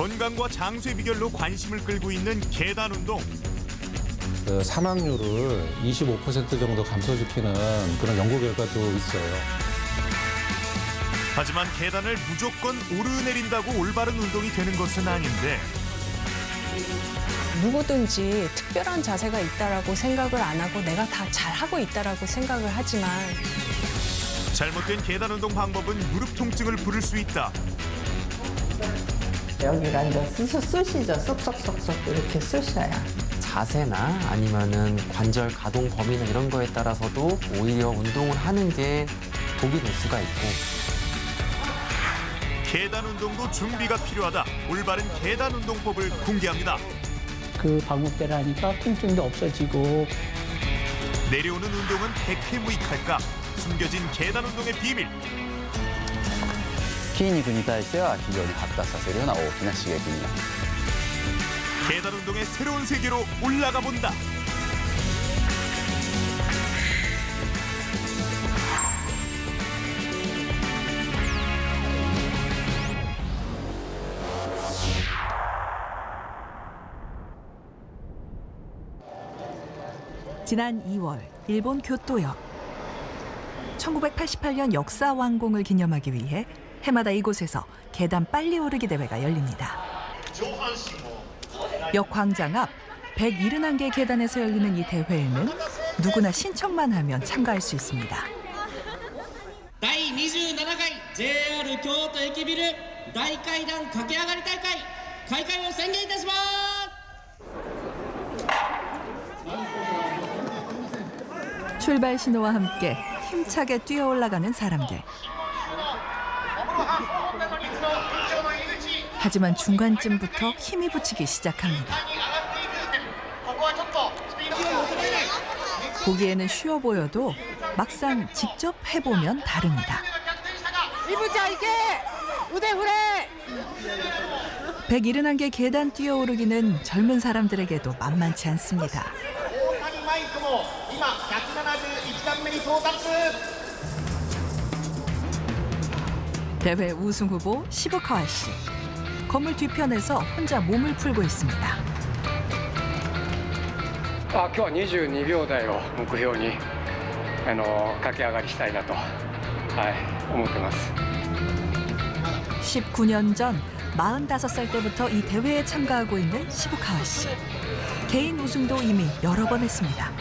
건강과 장수의 비결로 관심을 끌고 있는 계단 운동. 그 사망률을 25% 정도 감소시키는 그런 연구 결과도 있어요. 하지만 계단을 무조건 오르내린다고 올바른 운동이 되는 것은 아닌데 누구든지 특별한 자세가 있다라고 생각을 안 하고 내가 다 잘하고 있다라고 생각을 하지만 잘못된 계단 운동 방법은 무릎 통증을 부를 수 있다. 여기가 이제 쑤시죠. 쏙쏙쏙쏙 이렇게 쑤셔요. 자세나 아니면은 관절 가동 범위나 이런 거에 따라서도 오히려 운동을 하는 게 독이 될 수가 있고. 계단 운동도 준비가 필요하다. 올바른 계단 운동법을 공개합니다. 그 방법대로 하니까 통증도 없어지고 내려오는 운동은 백해무익할까? 숨겨진 계단 운동의 비밀. 筋肉に対しては非常に発達させるような大きな刺激になる。 계단 운동의 새로운 세계로 올라가 본다. 지난 2월 일본 교토역. 1988년 역사 완공을 기념하기 위해 해마다 이곳에서 계단 빨리 오르기 대회가 열립니다. 역 광장 앞 171개 계단에서 열리는 이 대회에는 누구나 신청만 하면 참가할 수 있습니다.第27回 JR 京都駅ビル大階段駆け上がり大会開会を宣言いたします。 출발 신호와 함께 힘차게 뛰어 올라가는 사람들. 하지만 중간쯤부터 힘이 붙이기 시작합니다. 보기에는 쉬워 보여도 막상 직접 해보면 다릅니다. 171개 계단 뛰어오르기는 젊은 사람들에게도 만만치 않습니다. 대회 우승 후보 시부카와 씨. 건물 뒤편에서 혼자 몸을 풀고 있습니다. 今日は22秒台を目標に駆け上がりしたいなと、思ってます。 19년 전 45살 때부터 이 대회에 참가하고 있는 시부카와 씨. 개인 우승도 이미 여러 번 했습니다.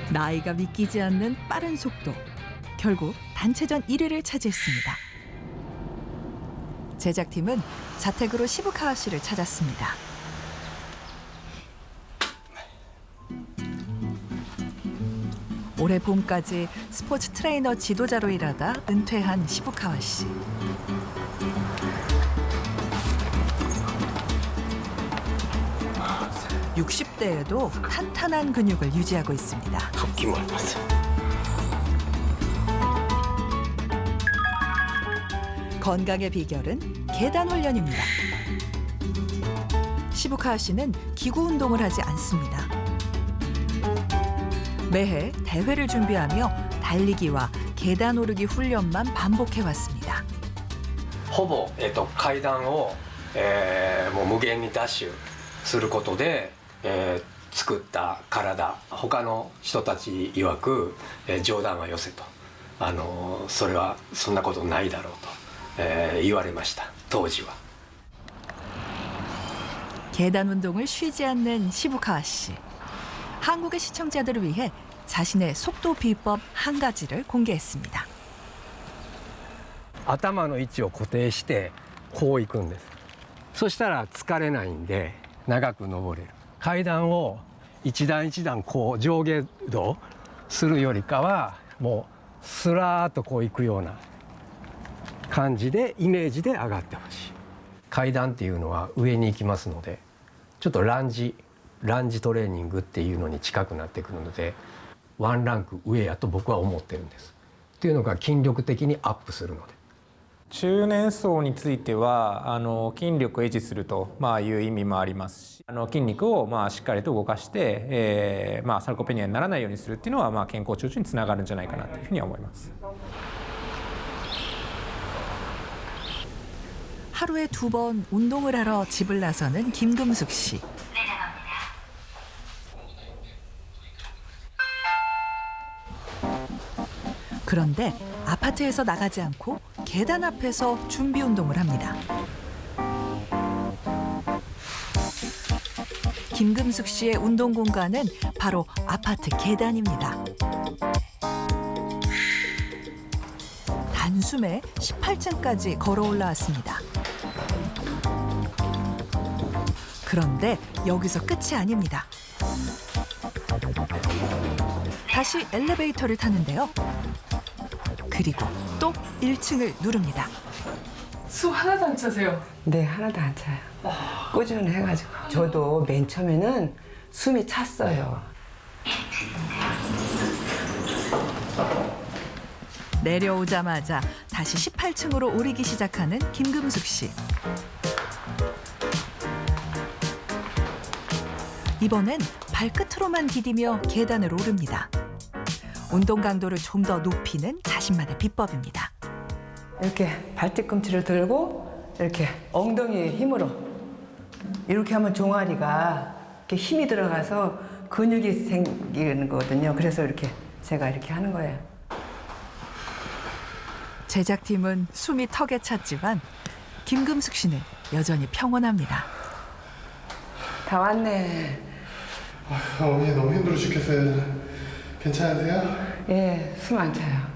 나이가 믿기지 않는 빠른 속도. 결국 단체전 1위를 차지했습니다. 제작팀은 자택으로 시부카와 씨를 찾았습니다. 올해 봄까지 스포츠 트레이너 지도자로 일하다 은퇴한 시부카와 씨. (60대에도) 탄탄한 근육을 유지하고 있습니다. 건강의 비결은 계단 훈련입니다. 시부카와 씨는 기구 운동을 하지 않습니다. 매해 대회를 준비하며 달리기와 계단 오르기 훈련만 반복해왔습니다. ほぼ階段をもう無限にダッシュすることで作った体、他の人たち曰く冗談はよせと、それはそんなことないだろうと言われました当時は。 계단 운동을 쉬지 않는 시부카와 씨. 한국의 시청자들을 위해 자신의 속도 비법 한 가지를 공개했습니다. 頭の位置を固定してこう行くんです。そしたら疲れないんで長く登れる。階段を一段一段こう上下動するよりかはもうスラーっとこう行くような感じでイメージで上がってほしい。階段っていうのは上に行きますのでちょっとランジトレーニングっていうのに近くなってくるので、ワンランク上やと僕は思ってるんです。っていうのが筋力的にアップするので。中年層については筋力を維持するという意味もありますし、筋肉をしっかりと動かして、サルコペニアにならないようにするっていうのは健康長寿につながるんじゃないかなというふうに思います。 하루에 2번 운동을 하러 집을 나서는 김금숙 씨. 그런데 아파트에서 나가지 않고 계단 앞에서 준비 운동을 합니다. 김금숙 씨의 운동 공간은 바로 아파트 계단입니다. 단숨에 18층까지 걸어 올라왔습니다. 그런데 여기서 끝이 아닙니다. 다시 엘리베이터를 타는데요. 그리고 또 1층을 누릅니다. 숨 하나도 안 차세요? 네, 하나도 안 차요. 꾸준히 해가지고. 저도 맨 처음에는 숨이 찼어요. 내려오자마자 다시 18층으로 오르기 시작하는 김금숙 씨. 이번엔 발끝으로만 디디며 계단을 오릅니다. 운동 강도를 좀 더 높이는 자신만의 비법입니다. 이렇게 발뒤꿈치를 들고 이렇게 엉덩이에 힘으로 이렇게 하면 종아리가 이렇게 힘이 들어가서 근육이 생기는 거거든요. 그래서 이렇게 제가 이렇게 하는 거예요. 제작팀은 숨이 턱에 찼지만 김금숙 씨는 여전히 평온합니다. 다 왔네. 어머니 너무 힘들어 죽겠어요. 괜찮으세요? 예, 숨 안 차요.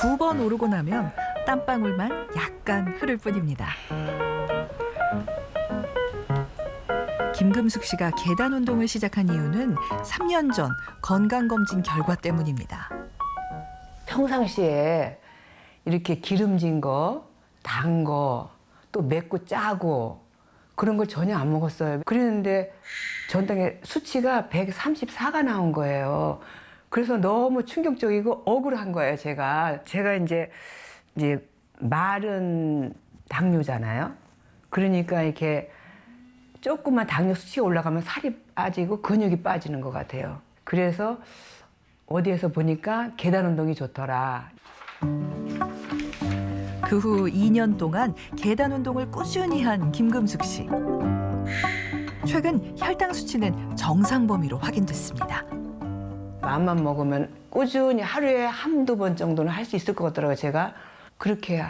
2번 오르고 나면 땀방울만 약간 흐를 뿐입니다. 김금숙 씨가 계단 운동을 시작한 이유는 3년 전 건강검진 결과 때문입니다. 평상시에 이렇게 기름진 거, 단 거, 또 맵고 짜고 그런 걸 전혀 안 먹었어요. 그랬는데 전당에 수치가 134가 나온 거예요. 그래서 너무 충격적이고 억울한 거예요, 제가. 제가 이제 마른 당뇨잖아요. 그러니까 이렇게 조금만 당뇨 수치가 올라가면 살이 빠지고 근육이 빠지는 것 같아요. 그래서 어디에서 보니까 계단 운동이 좋더라. 그 후 2년 동안 계단 운동을 꾸준히 한 김금숙 씨. 최근 혈당 수치는 정상 범위로 확인됐습니다. 마음만 먹으면 꾸준히 하루에 한두 번 정도는 할 수 있을 것 같더라고요, 제가. 그렇게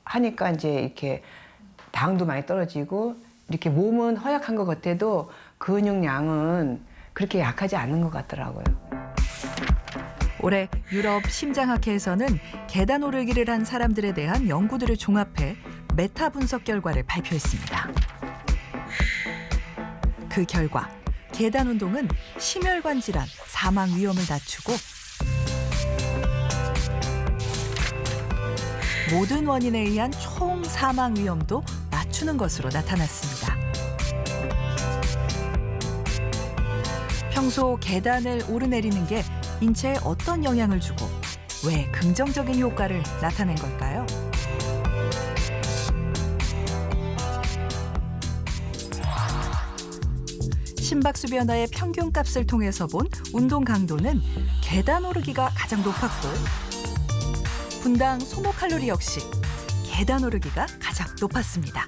하니까 이제 이렇게 당도 많이 떨어지고 이렇게 몸은 허약한 것 같아도 근육량은 그렇게 약하지 않은 것 같더라고요. 올해 유럽 심장학회에서는 계단 오르기를 한 사람들에 대한 연구들을 종합해 메타 분석 결과를 발표했습니다. 그 결과 계단 운동은 심혈관 질환, 사망 위험을 낮추고 모든 원인에 의한 총 사망 위험도 낮추는 것으로 나타났습니다. 평소 계단을 오르내리는 게 인체에 어떤 영향을 주고 왜 긍정적인 효과를 나타낸 걸까요? 심박수 변화의 평균값을 통해서 본 운동 강도는 계단 오르기가 가장 높았고 분당 소모 칼로리 역시 계단 오르기가 가장 높았습니다.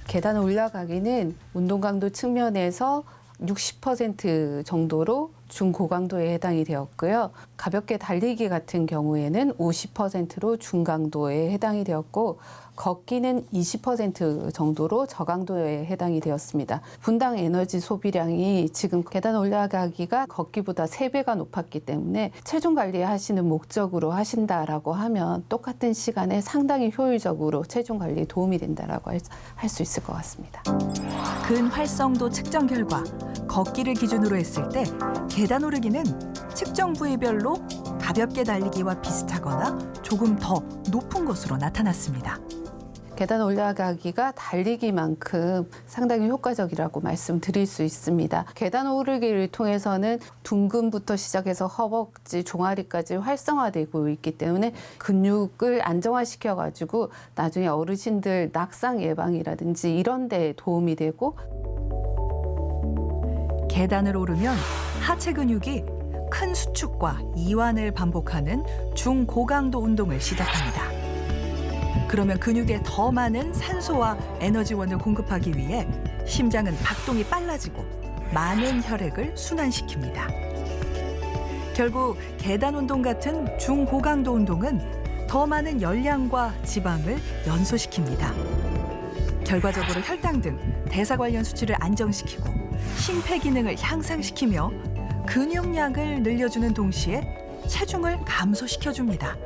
계단 올라가기는 운동 강도 측면에서 60% 정도로 중고강도에 해당이 되었고요. 가볍게 달리기 같은 경우에는 50%로 중강도에 해당이 되었고 걷기는 20% 정도로 저강도에 해당이 되었습니다. 분당 에너지 소비량이 지금 계단 올라가기가 걷기보다 3배가 높았기 때문에 체중 관리하시는 목적으로 하신다라고 하면 똑같은 시간에 상당히 효율적으로 체중 관리에 도움이 된다라고 할 수 있을 것 같습니다. 근활성도 측정 결과 걷기를 기준으로 했을 때 계단 오르기는 측정 부위별로 가볍게 달리기와 비슷하거나 조금 더 높은 것으로 나타났습니다. 계단 올라가기가 달리기만큼 상당히 효과적이라고 말씀드릴 수 있습니다. 계단 오르기를 통해서는 둔근부터 시작해서 허벅지, 종아리까지 활성화되고 있기 때문에 근육을 안정화시켜가지고 나중에 어르신들 낙상 예방이라든지 이런 데 도움이 되고 계단을 오르면 하체 근육이 큰 수축과 이완을 반복하는 중고강도 운동을 시작합니다. 그러면 근육에 더 많은 산소와 에너지원을 공급하기 위해 심장은 박동이 빨라지고 많은 혈액을 순환시킵니다. 결국 계단 운동 같은 중고강도 운동은 더 많은 열량과 지방을 연소시킵니다. 결과적으로 혈당 등 대사 관련 수치를 안정시키고 심폐기능을 향상시키며 근육량을 늘려주는 동시에 체중을 감소시켜줍니다.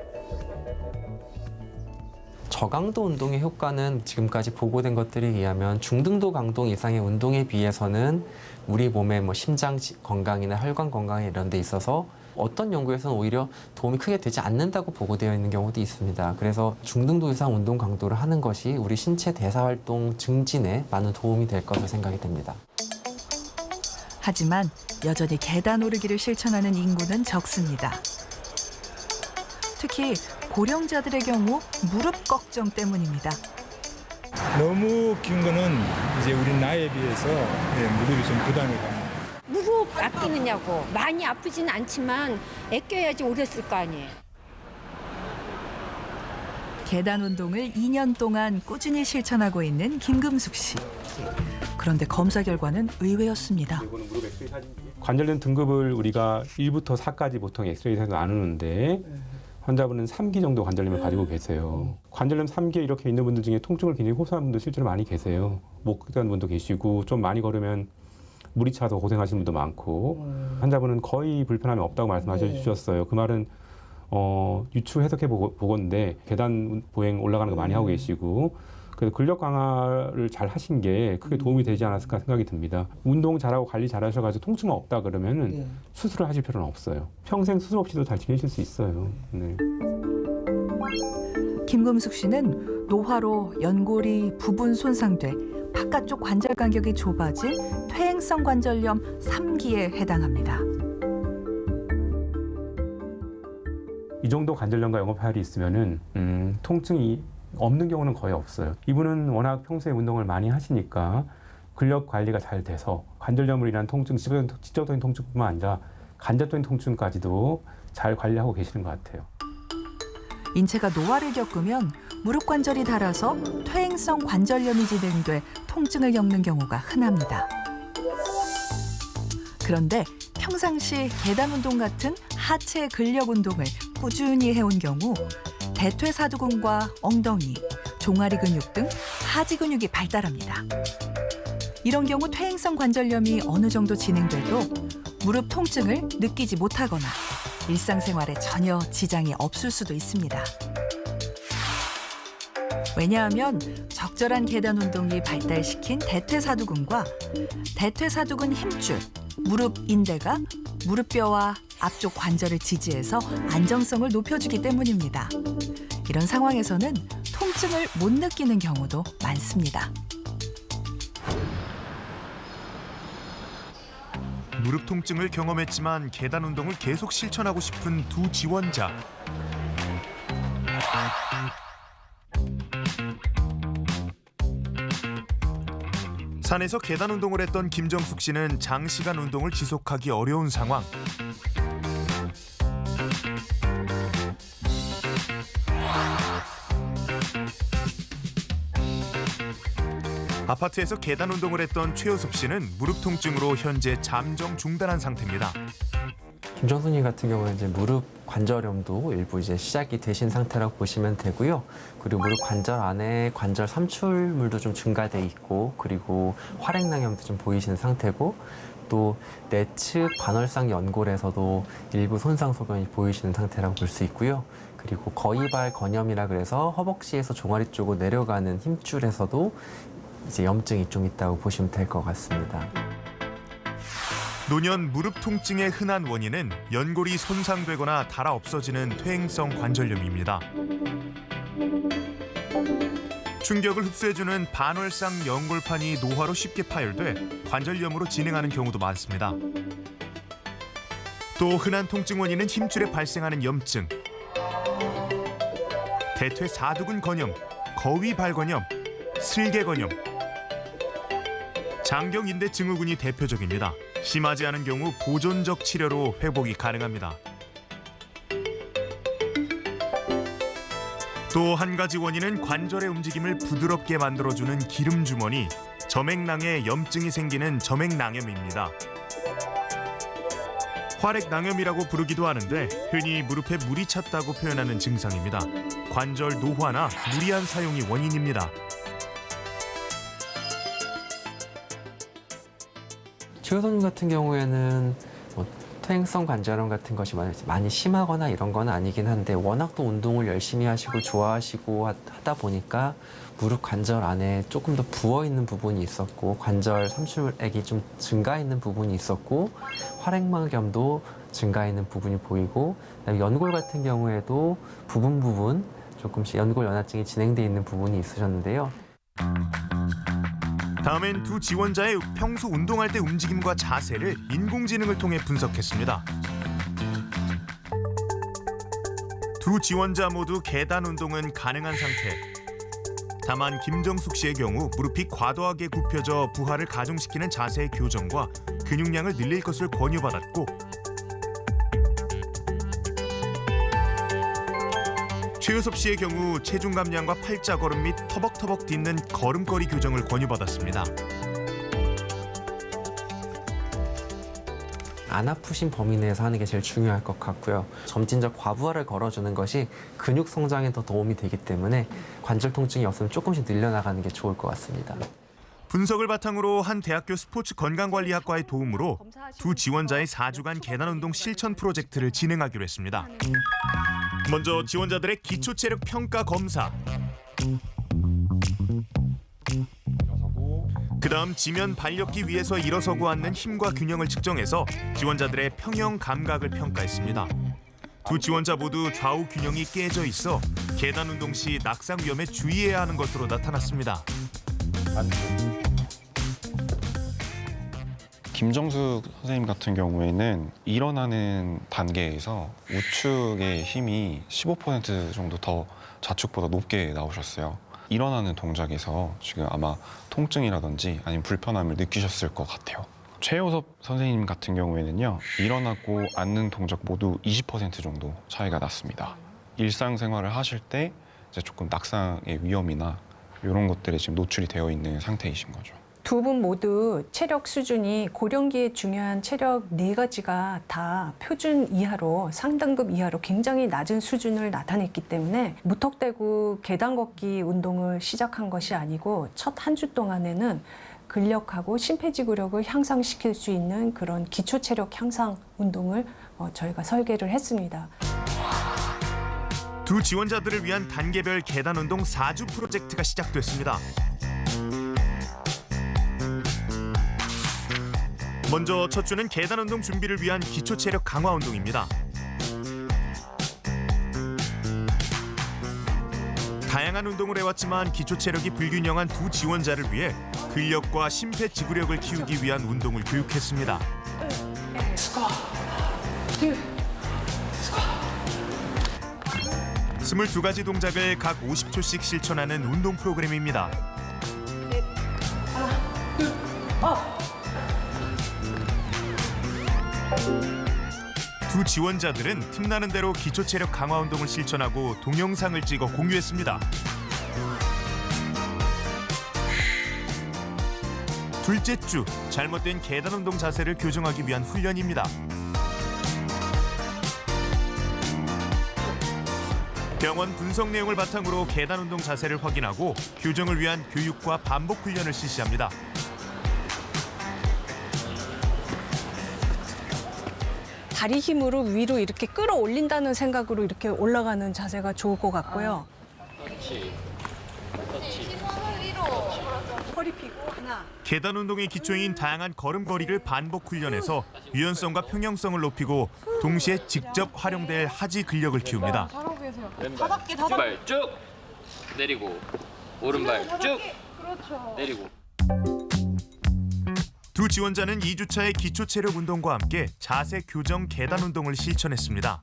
저강도 운동의 효과는 지금까지 보고된 것들에 의하면 중등도 강도 이상의 운동에 비해서는 우리 몸의 심장 건강이나 혈관 건강 이런 데 있어서 어떤 연구에서는 오히려 도움이 크게 되지 않는다고 보고되어 있는 경우도 있습니다. 그래서 중등도 이상 운동 강도를 하는 것이 우리 신체 대사 활동 증진에 많은 도움이 될 것으로 생각이 됩니다. 하지만 여전히 계단 오르기를 실천하는 인구는 적습니다. 특히 고령자들의 경우 무릎 걱정 때문입니다. 너무 긴 거는 이제 우리 나이에 비해서 무릎이 좀 부담이 갑니다. 무릎 아끼느냐고. 많이 아프진 않지만 아껴야지 오래 쓸 거 아니에요. 계단 운동을 2년 동안 꾸준히 실천하고 있는 김금숙 씨. 그런데 검사 결과는 의외였습니다. 관절염 등급을 우리가 1부터 4까지 보통 엑스레이에서 나누는데 환자분은 3기 정도 관절염을 가지고 계세요. 관절염 3기에 이렇게 있는 분들 중에 통증을 굉장히 호소하는 분들 실제로 많이 계세요. 목 긁는 분도 계시고 좀 많이 걸으면 물이 차서 고생하시는 분도 많고 환자분은 거의 불편함이 없다고 말씀하셨어요. 그 말은 유추 해석해 보건데 계단 보행 올라가는 거 많이 하고 계시고 그래서 근력 강화를 잘 하신 게 크게 도움이 되지 않았을까 생각이 듭니다. 운동 잘하고 관리 잘하셔가지고 통증만 없다 그러면은 수술을 하실 필요는 없어요. 평생 수술 없이도 잘 지내실 수 있어요. 네. 김금숙 씨는 노화로 연골이 부분 손상돼 바깥쪽 관절 간격이 좁아진 퇴행성 관절염 3기에 해당합니다. 이 정도 관절염과 영업파열이 있으면은 통증이 없는 경우는 거의 없어요. 이분은 워낙 평소에 운동을 많이 하시니까 근력 관리가 잘 돼서 관절염으로 인한 통증, 지적적인 통증뿐만 아니라 간접적인 통증까지도 잘 관리하고 계시는 것 같아요. 인체가 노화를 겪으면 무릎 관절이 닳아서 퇴행성 관절염이 진행돼 통증을 겪는 경우가 흔합니다. 그런데 평상시 계단 운동 같은 하체 근력 운동을 꾸준히 해온 경우 대퇴사두근과 엉덩이, 종아리 근육 등 하지 근육이 발달합니다. 이런 경우 퇴행성 관절염이 어느 정도 진행돼도 무릎 통증을 느끼지 못하거나 일상생활에 전혀 지장이 없을 수도 있습니다. 왜냐하면 적절한 계단 운동이 발달시킨 대퇴사두근과 대퇴사두근 힘줄, 무릎 인대가 무릎뼈와 앞쪽 관절을 지지해서 안정성을 높여주기 때문입니다. 이런 상황에서는 통증을 못 느끼는 경우도 많습니다. 무릎 통증을 경험했지만 계단 운동을 계속 실천하고 싶은 두 지원자. 산에서 계단 운동을 했던 김정숙 씨는 장시간 운동을 지속하기 어려운 상황. 아파트에서 계단 운동을 했던 최효섭 씨는 무릎 통증으로 현재 잠정 중단한 상태입니다. 김정숙님 같은 경우는 이제 무릎 관절염도 일부 이제 시작이 되신 상태라고 보시면 되고요. 그리고 무릎 관절 안에 관절 삼출물도 좀 증가돼 있고, 그리고 활액낭염도 좀 보이시는 상태고, 또 내측 관월상 연골에서도 일부 손상 소견이 보이시는 상태라고 볼 수 있고요. 그리고 거위발 건염이라 그래서 허벅지에서 종아리 쪽으로 내려가는 힘줄에서도 이제 염증이 좀 있다고 보시면 될 것 같습니다. 노년 무릎 통증의 흔한 원인은 연골이 손상되거나 닳아 없어지는 퇴행성 관절염입니다. 충격을 흡수해주는 반월상 연골판이 노화로 쉽게 파열돼 관절염으로 진행하는 경우도 많습니다. 또 흔한 통증 원인은 힘줄에 발생하는 염증, 대퇴 사두근 건염, 거위 발건염, 슬개 건염, 장경인대 증후군이 대표적입니다. 심하지 않은 경우 보존적 치료로 회복이 가능합니다. 또 한 가지 원인은 관절의 움직임을 부드럽게 만들어주는 기름 주머니, 점액낭에 염증이 생기는 점액낭염입니다. 활액낭염이라고 부르기도 하는데 흔히 무릎에 물이 찼다고 표현하는 증상입니다. 관절 노화나 무리한 사용이 원인입니다. 최효선님 같은 경우에는 퇴행성 관절염 같은 것이 많이 심하거나 이런 건 아니긴 한데 워낙 또 운동을 열심히 하시고 좋아하시고 하다 보니까 무릎 관절 안에 조금 더 부어있는 부분이 있었고 관절 삼출액이 좀 증가있는 부분이 있었고 활액막염도 증가있는 부분이 보이고 그다음에 연골 같은 경우에도 부분 조금씩 연골 연화증이 진행돼 있는 부분이 있으셨는데요. 다음엔 두 지원자의 평소 운동할 때 움직임과 자세를 인공지능을 통해 분석했습니다. 두 지원자 모두 계단 운동은 가능한 상태. 다만 김정숙 씨의 경우 무릎이 과도하게 굽혀져 부하를 가중시키는 자세의 교정과 근육량을 늘릴 것을 권유받았고, 최효섭 씨의 경우 체중 감량과 팔자 걸음 및 터벅터벅 딛는 걸음걸이 교정을 권유받았습니다. 안 아프신 범위 내에서 하는 게 제일 중요할 것 같고요. 점진적 과부하를 걸어주는 것이 근육 성장에 더 도움이 되기 때문에 관절 통증이 없으면 조금씩 늘려나가는 게 좋을 것 같습니다. 분석을 바탕으로 한 대학교 스포츠 건강관리학과의 도움으로 두 지원자의 4주간 계단운동 실천 프로젝트를 진행하기로 했습니다. 먼저 지원자들의 기초체력 평가 검사, 그다음 지면 반력기 위에서 일어서고 앉는 힘과 균형을 측정해서 지원자들의 평형 감각을 평가했습니다. 두 지원자 모두 좌우 균형이 깨져 있어 계단 운동 시 낙상 위험에 주의해야 하는 것으로 나타났습니다. 김정숙 선생님 같은 경우에는 일어나는 단계에서 우측의 힘이 15% 정도 더 좌측보다 높게 나오셨어요. 일어나는 동작에서 지금 아마 통증이라든지 아니면 불편함을 느끼셨을 것 같아요. 최효섭 선생님 같은 경우에는요, 일어나고 앉는 동작 모두 20% 정도 차이가 났습니다. 일상생활을 하실 때 이제 조금 낙상의 위험이나 이런 것들에 지금 노출이 되어 있는 상태이신 거죠. 두 분 모두 체력 수준이 고령기에 중요한 체력 4가지가 다 표준 이하로 상당급 이하로 굉장히 낮은 수준을 나타냈기 때문에 무턱대고 계단 걷기 운동을 시작한 것이 아니고 첫 한 주 동안에는 근력하고 심폐지구력을 향상시킬 수 있는 그런 기초 체력 향상 운동을 저희가 설계를 했습니다. 두 지원자들을 위한 단계별 계단 운동 4주 프로젝트가 시작됐습니다. 먼저 첫 주는 계단 운동 준비를 위한 기초 체력 강화 운동입니다. 다양한 운동을 해왔지만 기초 체력이 불균형한 두 지원자를 위해 근력과 심폐지구력을 키우기 위한 운동을 교육했습니다. 22가지 동작을 각 50초씩 실천하는 운동 프로그램입니다. 두 지원자들은 틈나는 대로 기초 체력 강화 운동을 실천하고 동영상을 찍어 공유했습니다. 둘째 주, 잘못된 계단 운동 자세를 교정하기 위한 훈련입니다. 병원 분석 내용을 바탕으로 계단 운동 자세를 확인하고 교정을 위한 교육과 반복 훈련을 실시합니다. 다리 힘으로 위로 이렇게 끌어올린다는 생각으로 이렇게 올라가는 자세가 좋을 것 같고요. 허리 펴고 하나. 계단 운동의 기초인 다양한 걸음걸이를 반복 훈련해서 유연성과 평형성을 높이고 동시에 직접 활용될 하지 근력을 키웁니다. 바닥에 쭉 내리고 오른발 쭉 내리고. 두 지원자는 2주차의 기초 체력 운동과 함께 자세 교정 계단 운동을 실천했습니다.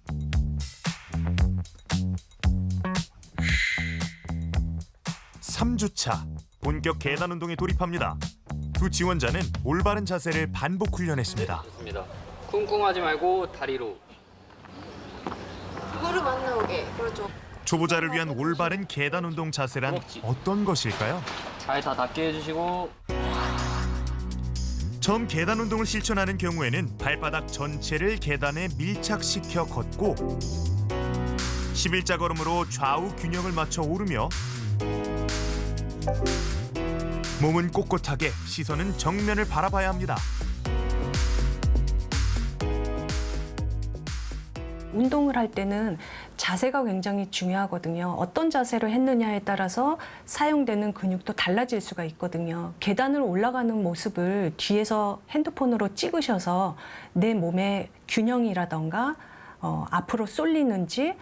(3주차) 본격 계단 운동에 돌입합니다. 두 지원자는 올바른 자세를 반복 훈련했습니다. 좋습니다. 쿵쿵하지 말고 다리로. 무릎 안 나오게. 그렇죠. 초보자를 위한 올바른 계단 운동 자세란 어떤 것일까요? 잘 다 닿게 해주시고. 처음 계단 운동을 실천하는 경우에는 발바닥 전체를 계단에 밀착시켜 걷고 11자 걸음으로 좌우 균형을 맞춰 오르며 몸은 꼿꼿하게, 시선은 정면을 바라봐야 합니다. 운동을 할 때는 자세가 굉장히 중요하거든요. 어떤 자세로 했느냐에 따라서 사용되는 근육도 달라질 수가 있거든요. 계단을 올라가는 모습을 뒤에서 핸드폰으로 찍으셔서 내 몸의 균형이라던가 앞으로 쏠리는지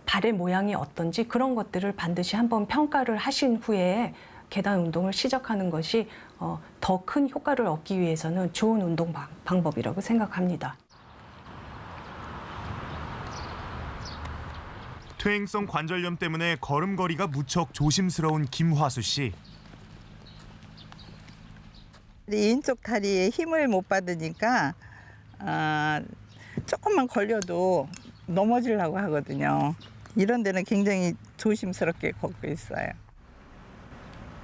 발의 모양이 어떤지 그런 것들을 반드시 한번 평가를 하신 후에 계단 운동을 시작하는 것이 더 큰 효과를 얻기 위해서는 좋은 운동 방법이라고 생각합니다. 퇴행성 관절염 때문에 걸음걸이가 무척 조심스러운 김화수 씨. 왼쪽 다리에 힘을 못 받으니까 조금만 걸려도 넘어지려고 하거든요. 이런 데는 굉장히 조심스럽게 걷고 있어요.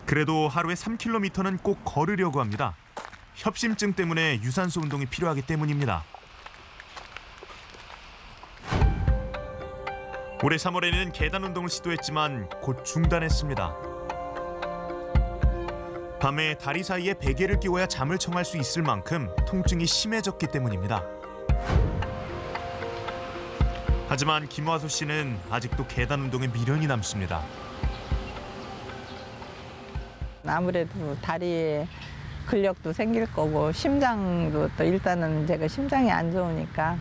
그래도 하루에 3km는 꼭 걸으려고 합니다. 협심증 때문에 유산소 운동이 필요하기 때문입니다. 올해 3월에는 계단 운동을 시도했지만 곧 중단했습니다. 밤에 다리 사이에 베개를 끼워야 잠을 청할 수 있을 만큼 통증이 심해졌기 때문입니다. 하지만 김화수 씨는 아직도 계단 운동에 미련이 남습니다. 아무래도 다리에 근력도 생길 거고 심장도 또 일단은 제가 심장이 안 좋으니까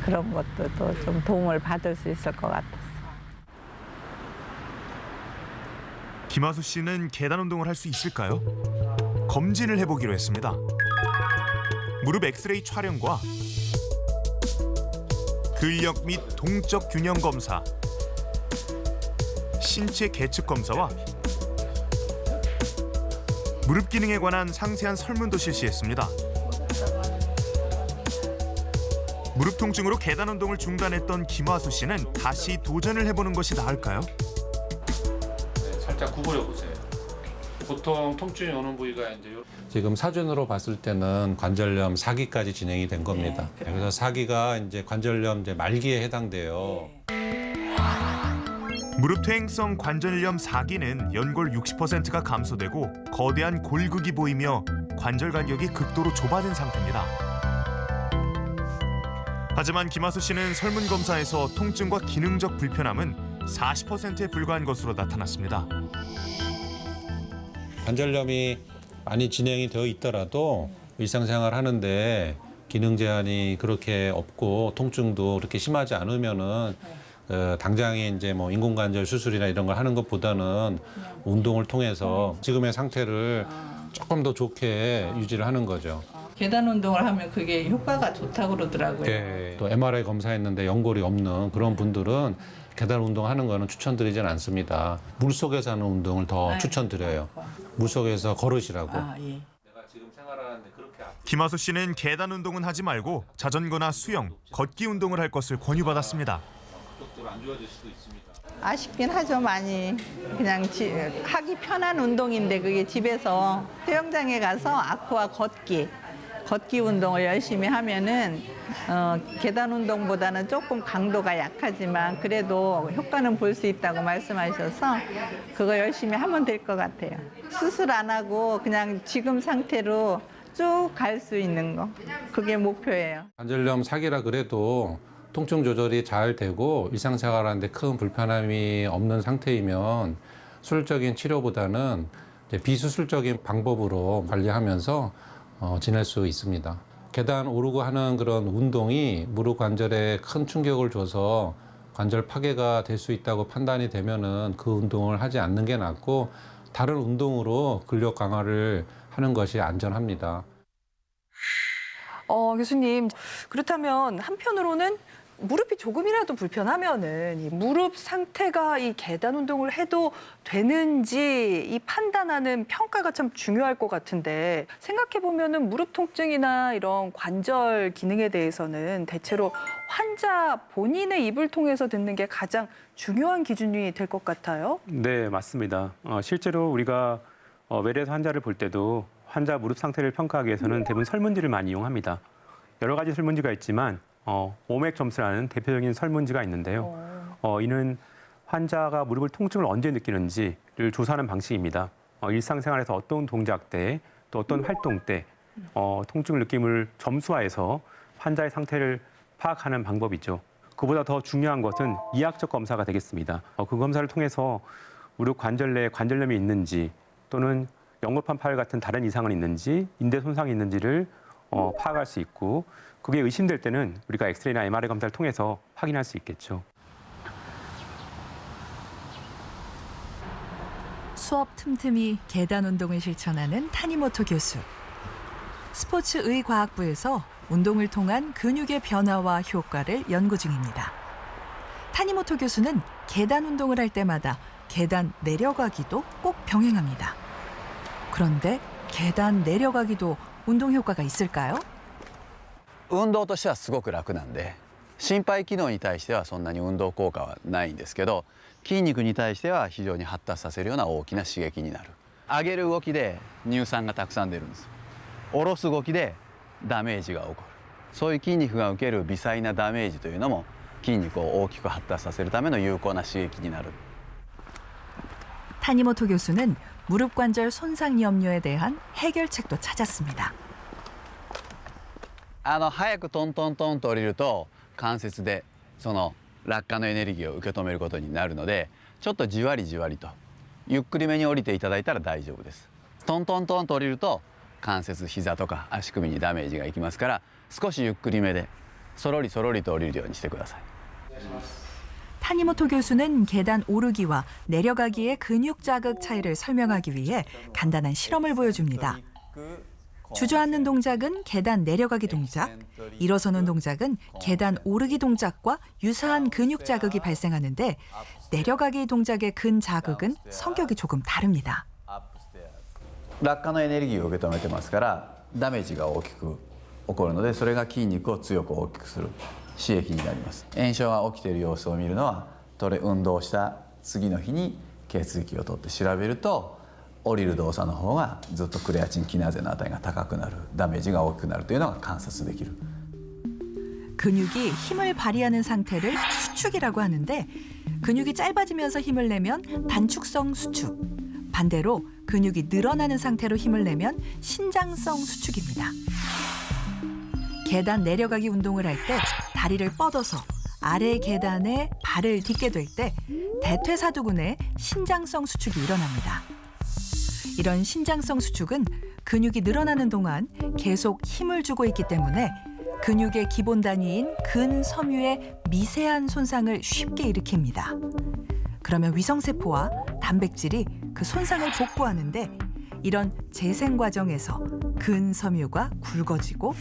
그런 것도 또 좀 도움을 받을 수 있을 것 같았어. 김화수 씨는 계단 운동을 할 수 있을까요? 검진을 해보기로 했습니다. 무릎 엑스레이 촬영과 근력 및 동적 균형 검사, 신체 계측 검사와 무릎 기능에 관한 상세한 설문도 실시했습니다. 무릎 통증으로 계단 운동을 중단했던 김화수 씨는 다시 도전을 해보는 것이 나을까요? 네, 살짝 구부려 보세요. 보통 통증이 오는 부위가 이제 지금 사진으로 봤을 때는 관절염 4기까지 진행이 된 겁니다. 네, 그래서 4기가 이제 관절염 이제 말기에 해당돼요. 무릎 퇴행성 관절염 4기는 연골 60%가 감소되고 거대한 골극이 보이며 관절 간격이 극도로 좁아진 상태입니다. 하지만 김화수 씨는 설문 검사에서 통증과 기능적 불편함은 40%에 불과한 것으로 나타났습니다. 관절염이 많이 진행이 되어 있더라도 일상생활 하는데 기능 제한이 그렇게 없고 통증도 그렇게 심하지 않으면은 당장에 이제 뭐 인공관절 수술이나 이런 걸 하는 것보다는 운동을 통해서 지금의 상태를 조금 더 좋게 유지를 하는 거죠. 계단 운동을 하면 그게 효과가 좋다고 그러더라고요. 네. 또 MRI 검사했는데 연골이 없는 그런 분들은 계단 운동하는 거는 추천드리진 않습니다. 물속에서 하는 운동을 더 추천드려요. 물속에서 걸으시라고. 예. 김화수 씨는 계단 운동은 하지 말고 자전거나 수영, 걷기 운동을 할 것을 권유받았습니다. 아쉽긴 하죠, 많이. 그냥 하기 편한 운동인데 그게 집에서 수영장에 가서 아쿠아 걷기 운동을 열심히 하면은 계단 운동보다는 조금 강도가 약하지만 그래도 효과는 볼 수 있다고 말씀하셔서 그거 열심히 하면 될 것 같아요. 수술 안 하고 그냥 지금 상태로 쭉 갈 수 있는 거. 그게 목표예요. 관절염 4기라 그래도 통증 조절이 잘 되고 일상생활하는데 큰 불편함이 없는 상태이면 수술적인 치료보다는 이제 비수술적인 방법으로 관리하면서 지낼 수 있습니다. 계단 오르고 하는 그런 운동이 무릎 관절에 큰 충격을 줘서 관절 파괴가 될 수 있다고 판단이 되면은 그 운동을 하지 않는 게 낫고 다른 운동으로 근력 강화를 하는 것이 안전합니다. 교수님, 그렇다면 한편으로는 무릎이 조금이라도 불편하면은 이 무릎 상태가 이 계단 운동을 해도 되는지 이 판단하는 평가가 참 중요할 것 같은데 생각해 보면은 무릎 통증이나 이런 관절 기능에 대해서는 대체로 환자 본인의 입을 통해서 듣는 게 가장 중요한 기준이 될 것 같아요. 네, 맞습니다. 실제로 우리가 외래에서 환자를 볼 때도 환자 무릎 상태를 평가하기 위해서는 대부분 설문지를 많이 이용합니다. 여러 가지 설문지가 있지만 오맥 점수라는 대표적인 설문지가 있는데요. 이는 환자가 무릎을 통증을 언제 느끼는지를 조사하는 방식입니다. 일상생활에서 어떤 동작 때, 또 어떤 활동 때 통증을 느낌을 점수화해서 환자의 상태를 파악하는 방법이죠. 그보다 더 중요한 것은 이학적 검사가 되겠습니다. 그 검사를 통해서 무릎 관절 내에 관절염이 있는지 또는 연골판 파열 같은 다른 이상은 있는지, 인대 손상이 있는지를 파악할 수 있고 그게 의심될 때는 우리가 엑스레이나 MRI 검사를 통해서 확인할 수 있겠죠. 수업 틈틈이 계단 운동을 실천하는 타니모토 교수. 스포츠의과학부에서 운동을 통한 근육의 변화와 효과를 연구 중입니다. 타니모토 교수는 계단 운동을 할 때마다 계단 내려가기도 꼭 병행합니다. 그런데 계단 내려가기도 운동 효과가 있을까요? 運動としてはすごく楽なんで心肺機能に対してはそんなに運動効果はないんですけど筋肉に対しては非常に発達させるような大きな刺激になる上げる動きで乳酸がたくさん出るんです下ろす動きでダメージが起こるそういう筋肉が受ける微細なダメージというのも筋肉を大きく発達させるための有効な刺激になる 타니모토 교수는 무릎 관절 손상 염려에 대한 해결책도 찾았습니다. 早くトントントンと降りると関節でその落下のエネルギーを受け止めることになるのでちょっとじわりじわりとゆっくりめに降りていただいたら大丈夫です。トントントンと降りると関節膝とか足首にダメージがいきますから少しゆっくりめでそろりそろりと降りるようにしてください。 타니모토 교수는 계단 오르기와 내려가기의 근육 자극 차이를 설명하기 위해 간단한 실험을 보여줍니다. 주저앉는 동작은 계단 내려가기 동작, 일어서는 동작은 계단 오르기 동작과 유사한 근육 자극이 발생하는데 내려가기 동작의 근 자극은 성격이 조금 다릅니다. 落下のエネルギーを受け止めてますからダメージが大きく起こるのでそれが筋肉を強く大きくする刺激になります。炎症が起きている様子を見るのは運動した次の日に血液を取って調べると降りる動作の方がずっとクレアチンキナーゼの値が高くなるダメージが大きくなるというのが観察できる 근육이 힘을 발휘하는 상태를 수축이라고 하는데 근육이 짧아지면서 힘을 내면 단축성 수축, 반대로 근육이 늘어나는 상태로 힘을 내면 신장성 수축입니다. 계단 내려가기 운동을 할 때 다리를 뻗어서 아래 계단에 발을 딛게 될 때 대퇴사두근의 신장성 수축이 일어납니다. 이런 신장성 수축은 근육이 늘어나는 동안 계속 힘을 주고 있기 때문에 근육의 기본 단위인 근섬유의 미세한 손상을 쉽게 일으킵니다. 그러면 위성세포와 단백질이 그 손상을 복구하는데 이런 재생 과정에서 근섬유가 굵어지고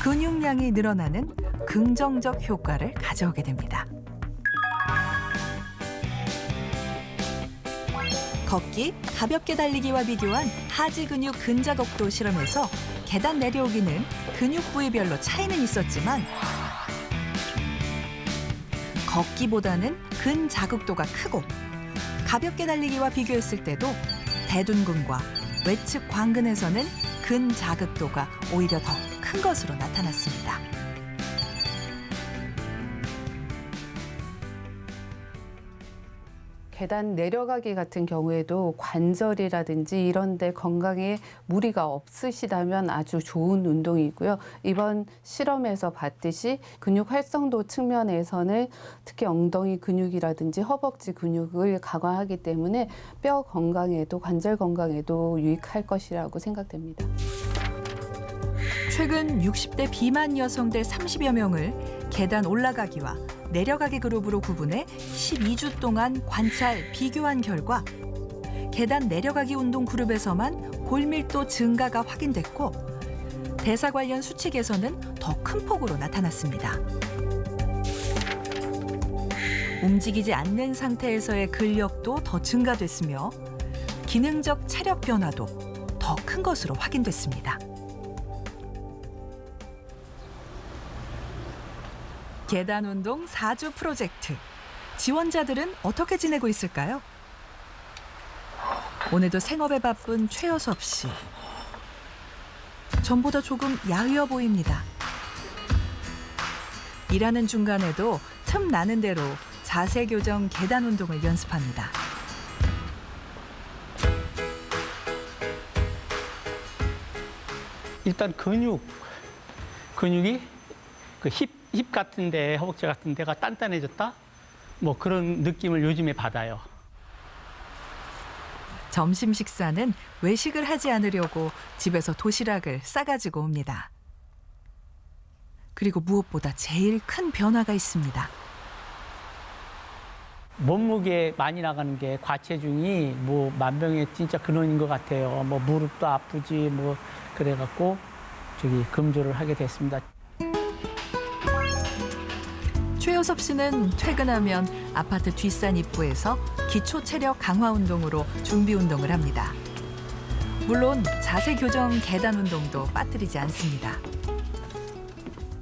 근육량이 늘어나는 긍정적 효과를 가져오게 됩니다. 걷기, 가볍게 달리기와 비교한 하지 근육 근자극도 실험에서 계단 내려오기는 근육 부위별로 차이는 있었지만 걷기보다는 근자극도가 크고 가볍게 달리기와 비교했을 때도 대둔근과 외측 광근에서는 근자극도가 오히려 더 큰 것으로 나타났습니다. 계단 내려가기 같은 경우에도 관절이라든지 이런 데 건강에 무리가 없으시다면 아주 좋은 운동이고요. 이번 실험에서 봤듯이 근육 활성도 측면에서는 특히 엉덩이 근육이라든지 허벅지 근육을 강화하기 때문에 뼈 건강에도 관절 건강에도 유익할 것이라고 생각됩니다. 최근 60대 비만 여성들 30여 명을 계단 올라가기와 내려가기 그룹으로 구분해 12주 동안 관찰, 비교한 결과 계단 내려가기 운동 그룹에서만 골밀도 증가가 확인됐고 대사 관련 수치 개선은 더 큰 폭으로 나타났습니다. 움직이지 않는 상태에서의 근력도 더 증가됐으며 기능적 체력 변화도 더 큰 것으로 확인됐습니다. 계단 운동 4주 프로젝트. 지원자들은 어떻게 지내고 있을까요? 오늘도 생업에 바쁜 최여섭 씨. 전보다 조금 야위어 보입니다. 일하는 중간에도 틈 나는 대로 자세 교정 계단 운동을 연습합니다. 일단 근육이 그 힙 같은데, 허벅지 같은 데가 단단해졌다? 뭐 그런 느낌을 요즘에 받아요. 점심 식사는 외식을 하지 않으려고 집에서 도시락을 싸가지고 옵니다. 그리고 무엇보다 제일 큰 변화가 있습니다. 몸무게 많이 나가는 게 과체중이 뭐 만병의 진짜 근원인 것 같아요. 뭐 무릎도 아프지 뭐 그래갖고 금조를 하게 됐습니다. 최효섭 씨는 퇴근하면 아파트 뒷산 입구에서 기초 체력 강화 운동으로 준비 운동을 합니다. 물론 자세 교정 계단 운동도 빠뜨리지 않습니다.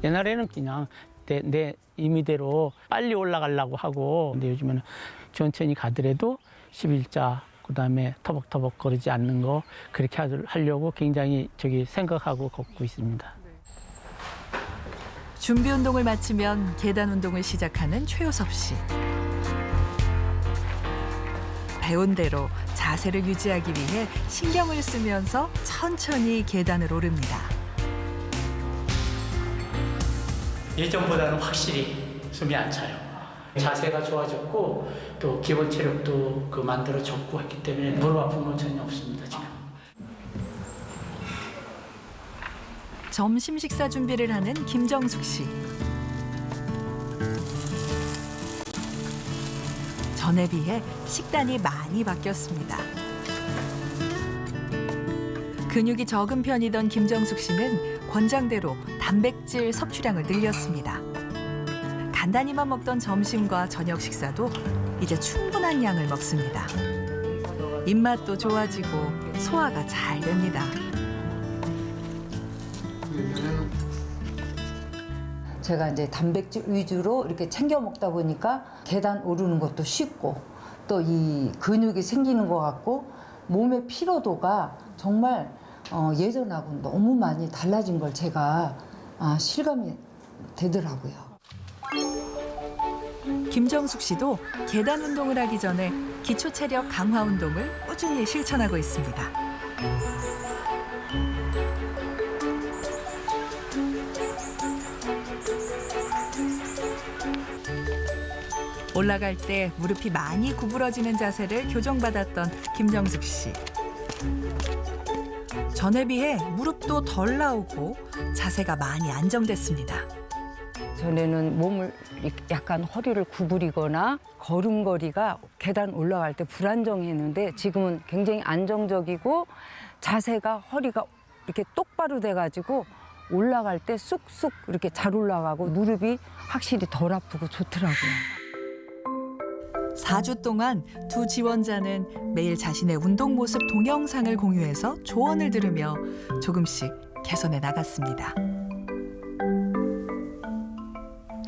옛날에는 그냥 내 임의대로 빨리 올라가려고 하고 근데 요즘에는 천천히 가더라도 11자 그다음에 터벅터벅 거리지 않는 거 그렇게 하려고 굉장히 생각하고 걷고 있습니다. 준비 운동을 마치면 계단 운동을 시작하는 최효섭 씨. 배운 대로 자세를 유지하기 위해 신경을 쓰면서 천천히 계단을 오릅니다. 예전보다는 확실히 숨이 안 차요. 자세가 좋아졌고 또 기본 체력도 만들어졌고 했기 때문에 무릎 아픈 건 전혀 없습니다 지금. 점심 식사 준비를 하는 김정숙 씨. 전에 비해 식단이 많이 바뀌었습니다. 근육이 적은 편이던 김정숙 씨는 권장대로 단백질 섭취량을 늘렸습니다. 간단히만 먹던 점심과 저녁 식사도 이제 충분한 양을 먹습니다. 입맛도 좋아지고 소화가 잘 됩니다. 제가 이제 단백질 위주로 이렇게 챙겨 먹다 보니까 계단 오르는 것도 쉽고 또 이 근육이 생기는 것 같고 몸의 피로도가 정말 예전하고 너무 많이 달라진 걸 제가 실감이 되더라고요. 김정숙 씨도 계단 운동을 하기 전에 기초 체력 강화 운동을 꾸준히 실천하고 있습니다. 올라갈 때 무릎이 많이 구부러지는 자세를 교정받았던 김정숙 씨. 전에 비해 무릎도 덜 나오고 자세가 많이 안정됐습니다. 전에는 몸을 약간 허리를 구부리거나 걸음걸이가 계단 올라갈 때 불안정했는데 지금은 굉장히 안정적이고 자세가 허리가 이렇게 똑바로 돼가지고 올라갈 때 쑥쑥 이렇게 잘 올라가고 무릎이 확실히 덜 아프고 좋더라고요. 4주 동안 두 지원자는 매일 자신의 운동 모습 동영상을 공유해서 조언을 들으며 조금씩 개선해 나갔습니다.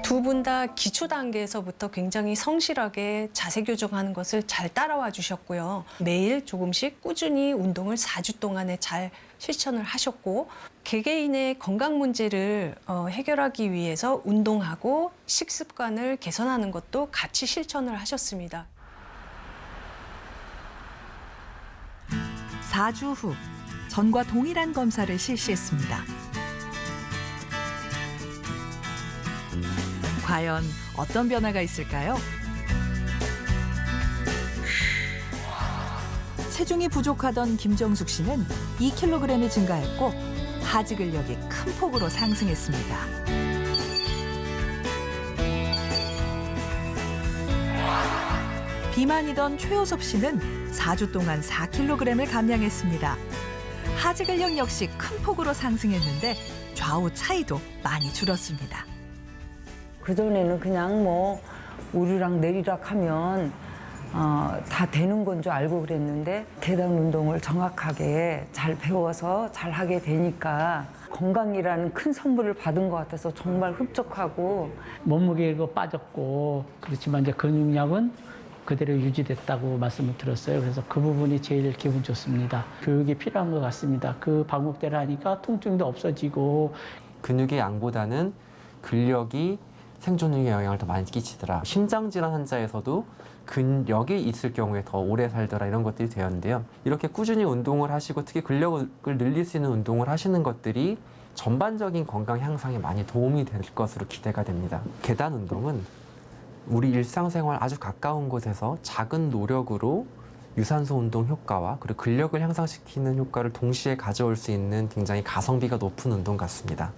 두 분 다 기초 단계에서부터 굉장히 성실하게 자세 교정하는 것을 잘 따라와 주셨고요. 매일 조금씩 꾸준히 운동을 4주 동안에 잘 실천을 하셨고 개개인의 건강 문제를 해결하기 위해서 운동하고 식습관을 개선하는 것도 같이 실천을 하셨습니다. 4주 후 전과 동일한 검사를 실시했습니다. 과연 어떤 변화가 있을까요? 체중이 부족하던 김정숙 씨는 2kg이 증가했고 하지 근력이 큰 폭으로 상승했습니다. 비만이던 최효섭 씨는 4주 동안 4kg을 감량했습니다. 하지 근력 역시 큰 폭으로 상승했는데 좌우 차이도 많이 줄었습니다. 그전에는 그냥 뭐 오르락 내리락 하면 다 되는 건 줄 알고 그랬는데 계단 운동을 정확하게 잘 배워서 잘 하게 되니까 건강이라는 큰 선물을 받은 것 같아서 정말 흡족하고 몸무게가 빠졌고 그렇지만 이제 근육량은 그대로 유지됐다고 말씀을 들었어요. 그래서 그 부분이 제일 기분 좋습니다. 교육이 필요한 것 같습니다. 그 방법대로 하니까 통증도 없어지고 근육의 양보다는 근력이 생존력에 영향을 더 많이 끼치더라. 심장질환 환자에서도 근력이 있을 경우에 더 오래 살더라 이런 것들이 되었는데요. 이렇게 꾸준히 운동을 하시고 특히 근력을 늘릴 수 있는 운동을 하시는 것들이 전반적인 건강 향상에 많이 도움이 될 것으로 기대가 됩니다. 계단 운동은 우리 일상생활 아주 가까운 곳에서 작은 노력으로 유산소 운동 효과와 그리고 근력을 향상시키는 효과를 동시에 가져올 수 있는 굉장히 가성비가 높은 운동 같습니다.